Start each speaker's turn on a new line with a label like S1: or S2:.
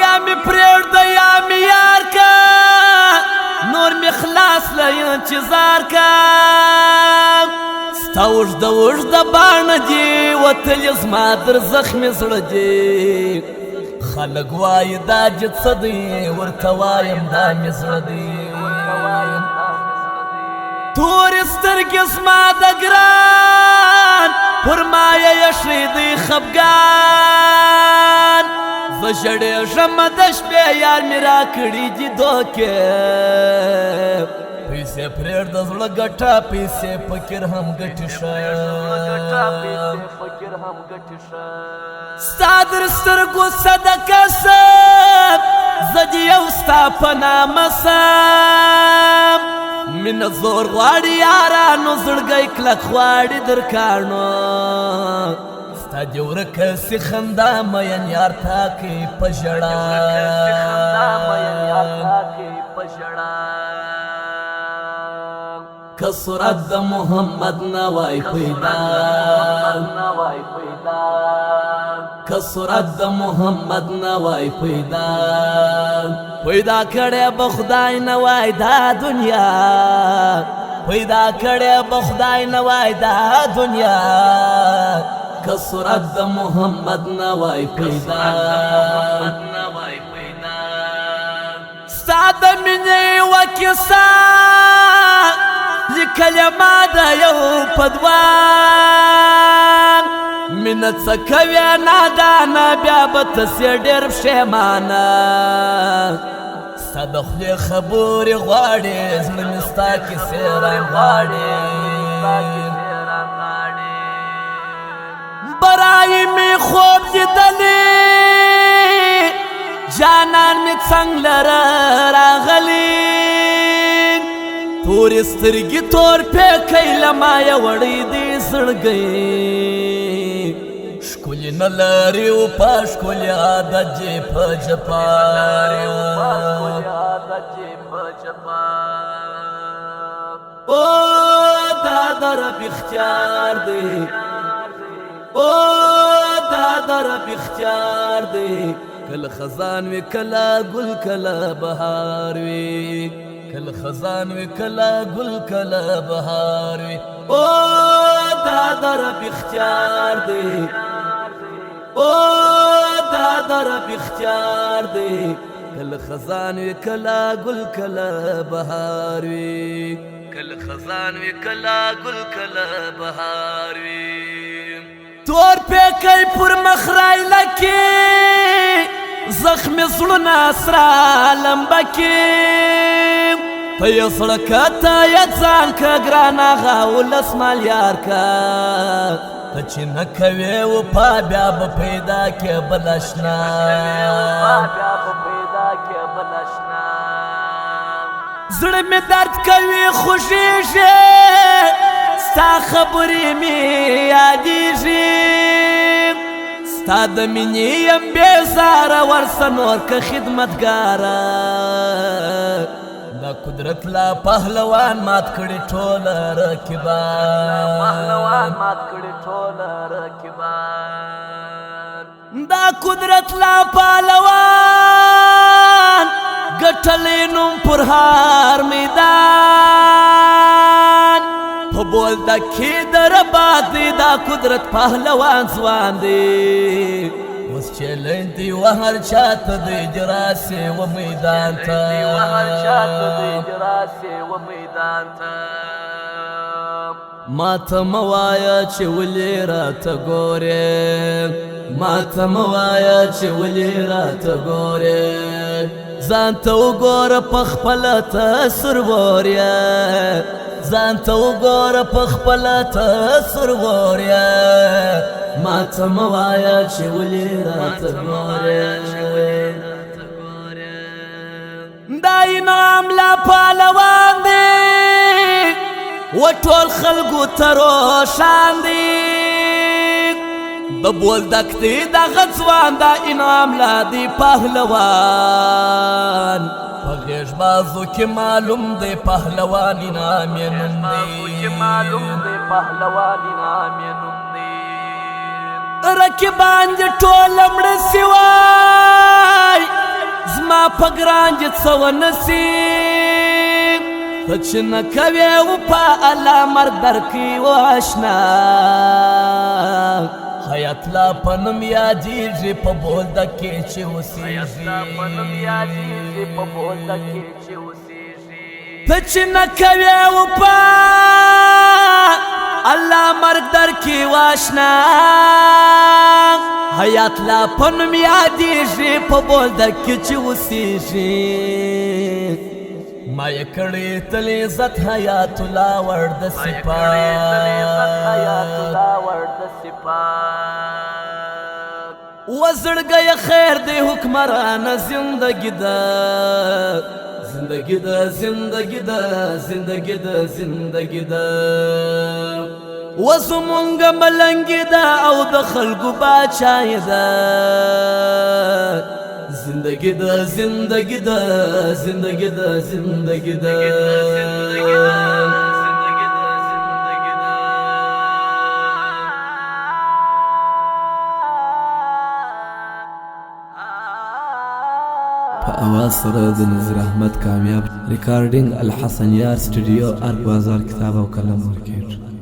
S1: یا می پرېږده یا می یار که نور می خلاص له انتظار که ستا اوږده اوږده باڼه دي وتلي زما در زخمي زړه دي خلک وایي دا جد څه دی ورته وایم دا مې زړه دی تورې سترګې زما د ګران پر ما یې یشی دی خفګان زه ژړېږم د شپې یار مې راکړي دي دوکې پیسې پرېږده زړه ګټه پیسې فکر هم ګټې ښه ستا در سترګو صدقه سم زه دې یو ستا په نامه سم مینه زور غواړي یارانو زړګی کلک غواړي در کاڼو ستا دې ورکه سي خندا مین یار تاکي په ژړا که صورت د محمد نه وای پیدا که صورت د محمد نه وای پیدا پیدا کړی به خدای نه وای دا دنیا پیدا کړی به خدای نه وای دا دنیا که صورت د محمد نه وای پیدا ستا د مینې یوه کیسه لیکلې ما د یو پدوان مینه څه کوې نادانه بیا به تسې ډېر پښېمانه ستا د خولې خبرې غواړې زړه مې ستا کیسې رانغواړې برای مې خوب لیدلې جانان مې څنګ لره راغلی تورې سترګې تور پیکی له مایه وړی دی زړګی ښکلې نه لري و په ښکلې عادت جې په جپا او دا د رب اختیار دی او دا د رب اختیار دی کله خزان وي کله ګل کله بهار وي کله خزان وي کله ګل کله بهار وي او دا د رب اختیار دی او دا د رب اختیار دی کله خزان وي کله ګل کله بهار وي کله خزان وي کله ګل کله بهار وي تور پیکی پر مخ رایلکې زخمي زړونه سره لمبکې ته یې زړه که ته یې ځان که ګران هغه ولس مالیار که ته چې نه کوې وفا بیا به پیدا کې بل اشنا زړه مې درد کوي خوږېږي ستا خبرې مې یادېږي ستا د مینې یم بېزاره ورسه نور که خدمتګاره دا قدرت لا پهلوان مات کړي ټوله رقیبان دا قدرت لا پهلوان ګټلی نوم پر هر میدان په بولدکې د رباط دی دا قدرت پهلوان ځوان دی اوس چیلنج دی وهر چاته دی جراسې و میدان ته ماته مه وایه چې ولې راته ګورې ماته مه وایه چې ولې راته ګورې ځان ته وګوره پخپله ته سرور یې ځان ته وګوره پخپله ته سرور یې ماته مه وایه چې ولې راته ګورې دا انعام لا پهلوان دی و ټول خلکو ته روښان دی د بولدک دی دغه ځوان دا انعام لا دی پهلوان په غیږ بازو کې معلوم دی پهلوان انعام یې نوم دی پهلوانی نامې نوم دی رقیبان دې ټوله مړه سوای زما په ګران دې څه ونه سي ته چې نه کوې وفا الله مرګ درکړي و اشنا حیات لا په نوم یادېږي په بولده کې چې اوسېږي ته چې نه کوې وفا الله مرګ درکړي و اشنا حیات لا په نوم یادېږي په بولده کې چې اوسېږي ما یې کړې تل عزت حیات الله ور د صفات وزړګی خیر دی حکمرانه زندگی ده زندگی ده زندگی ده زندگی ده زندگی ده وزمونږ ملنګي ده او د خلکو باچای ده زندگی ده زندگی ده زندگی ده زندگی ده په اواز سره د نظیر احمد کامیاب ریکارډینګ الحسن یار سټوډیو ارګ بازار کتاب او قلم مارکیټ